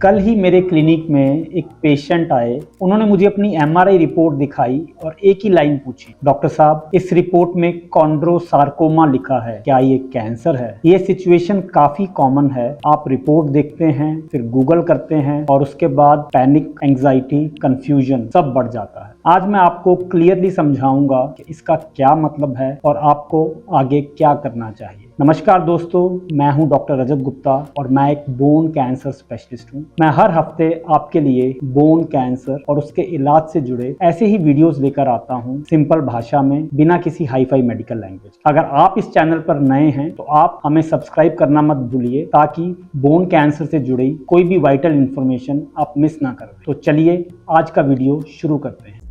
कल ही मेरे क्लिनिक में एक पेशेंट आए। उन्होंने मुझे अपनी एमआरआई रिपोर्ट दिखाई और एक ही लाइन पूछी, डॉक्टर साहब इस रिपोर्ट में कॉन्ड्रोसार्कोमा लिखा है, क्या ये कैंसर है? ये सिचुएशन काफी कॉमन है। आप रिपोर्ट देखते हैं, फिर गूगल करते हैं और उसके बाद पैनिक, एंजाइटी, कंफ्यूजन सब बढ़ जाता है। आज मैं आपको क्लियरली समझाऊंगा कि इसका क्या मतलब है और आपको आगे क्या करना चाहिए। नमस्कार दोस्तों, मैं हूं डॉक्टर रजत गुप्ता और मैं एक बोन कैंसर स्पेशलिस्ट हूं। मैं हर हफ्ते आपके लिए बोन कैंसर और उसके इलाज से जुड़े ऐसे ही वीडियोस लेकर आता हूं, सिंपल भाषा में, बिना किसी हाई फाई मेडिकल लैंग्वेज। अगर आप इस चैनल पर नए हैं तो आप हमें सब्सक्राइब करना मत भूलिए, ताकि बोन कैंसर से जुड़ी कोई भी वाइटल इंफॉर्मेशन आप मिस ना करें। तो चलिए आज का वीडियो शुरू करते हैं।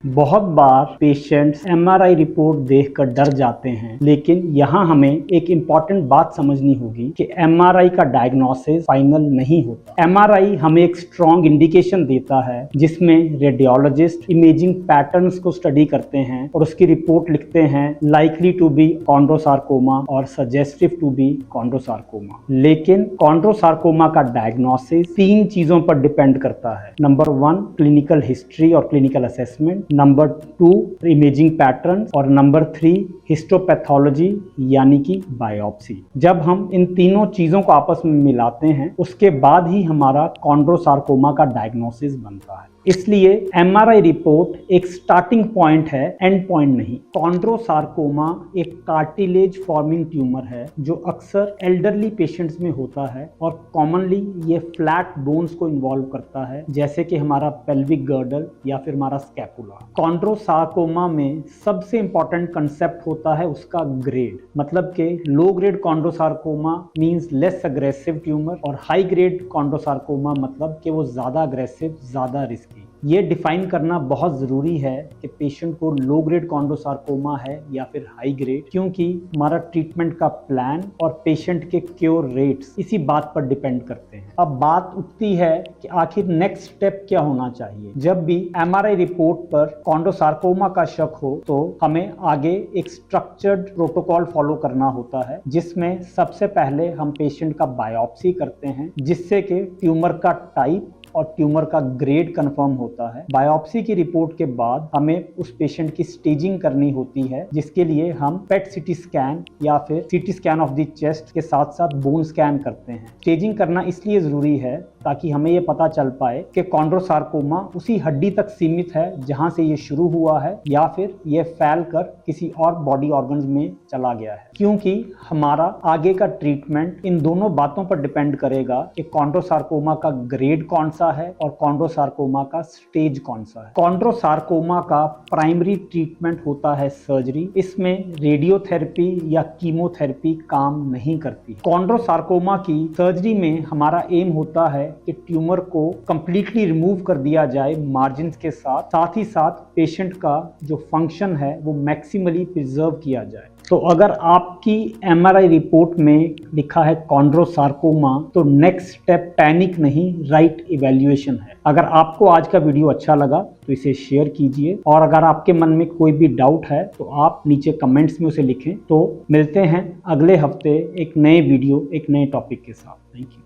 बहुत बार पेशेंट्स एमआरआई रिपोर्ट देखकर डर जाते हैं, लेकिन यहाँ हमें एक इम्पॉर्टेंट बात समझनी होगी कि एमआरआई का डायग्नोसिस फाइनल नहीं होता। एमआरआई हमें एक स्ट्रॉन्ग इंडिकेशन देता है, जिसमें रेडियोलॉजिस्ट इमेजिंग पैटर्न्स को स्टडी करते हैं और उसकी रिपोर्ट लिखते हैं, लाइकली टू बी कॉन्ड्रोसार्कोमा और सजेस्टिव टू बी कॉन्ड्रोसार्कोमा। लेकिन कॉन्ड्रोसार्कोमा का डायग्नोसिस 3 चीजों पर डिपेंड करता है। नंबर 1 क्लिनिकल हिस्ट्री और clinical assessment, number 2 imaging pattern और नंबर 3 हिस्टोपैथोलॉजी यानी कि बायोप्सी। जब हम इन तीनों चीजों को आपस में मिलाते हैं, उसके बाद ही हमारा कॉन्ड्रोसार्कोमा का डायग्नोसिस बनता है। इसलिए एमआरआई रिपोर्ट एक स्टार्टिंग पॉइंट है, एंड पॉइंट नहीं। कॉन्ड्रोसार्कोमा एक कार्टिलेज फॉर्मिंग ट्यूमर है जो अक्सर एल्डरली पेशेंट्स में होता है और कॉमनली ये फ्लैट बोन्स को इन्वॉल्व करता है, जैसे कि हमारा पेल्विक गर्डल या फिर हमारा स्कैपुला। कॉन्ड्रोसार्कोमा में सबसे इंपॉर्टेंट कंसेप्ट होता है उसका ग्रेड, मतलब कि low grade chondrosarcoma means less aggressive tumour और हाई ग्रेड कॉन्ड्रोसार्कोमा मतलब कि वो ज्यादा अग्रेसिव, ज्यादा रिस्की। ये डिफाइन करना बहुत ज़रूरी है कि पेशेंट को लो ग्रेड कॉन्ड्रोसार्कोमा है या फिर हाई ग्रेड, क्योंकि हमारा ट्रीटमेंट का प्लान और पेशेंट के क्योर रेट्स इसी बात पर डिपेंड करते हैं। अब बात उठती है कि आखिर नेक्स्ट स्टेप क्या होना चाहिए। जब भी एमआरआई रिपोर्ट पर कॉन्ड्रोसार्कोमा का शक हो तो हमें आगे एक स्ट्रक्चर्ड प्रोटोकॉल फॉलो करना होता है, जिसमें सबसे पहले हम पेशेंट का बायोप्सी करते हैं, जिससे कि ट्यूमर का टाइप और ट्यूमर का ग्रेड कंफर्म होता है। बायोप्सी की रिपोर्ट के बाद हमें उस पेशेंट की स्टेजिंग करनी होती है, जिसके लिए हम पेट सीटी स्कैन या फिर CT scan of the chest के साथ साथ बोन स्कैन करते हैं। स्टेजिंग करना इसलिए जरूरी है ताकि हमें ये पता चल पाए कि कॉन्ड्रोसार्कोमा उसी हड्डी तक सीमित है जहां से ये शुरू हुआ है, या फिर ये फैल कर किसी और बॉडी ऑर्गन्स में चला गया है। क्योंकि हमारा आगे का ट्रीटमेंट इन दोनों बातों पर डिपेंड करेगा कि कॉन्ड्रोसार्कोमा का ग्रेड कौन सा है और कॉन्ड्रोसार्कोमा का स्टेज कौन सा है। कॉन्ड्रोसार्कोमा का प्राइमरी ट्रीटमेंट होता है सर्जरी। इसमें रेडियोथेरेपी या कीमोथेरेपी काम नहीं करती। कॉन्ड्रोसार्कोमा की सर्जरी में हमारा एम होता है कि ट्यूमर को कंप्लीटली रिमूव कर दिया जाए मार्जिन के साथ ही साथ पेशेंट का जो फंक्शन है वो मैक्सिमली प्रिजर्व किया जाए। तो अगर आपकी एमआरआई रिपोर्ट में लिखा है कॉन्ड्रोसार्कोमा, तो नेक्स्ट स्टेप पैनिक नहीं, राइट इवैल्यूएशन है। अगर आपको आज का वीडियो अच्छा लगा तो इसे शेयर कीजिए, और अगर आपके मन में कोई भी डाउट है तो आप नीचे कमेंट्स में उसे लिखें। तो मिलते हैं अगले हफ्ते एक नए वीडियो, एक नए टॉपिक के साथ। Thank you.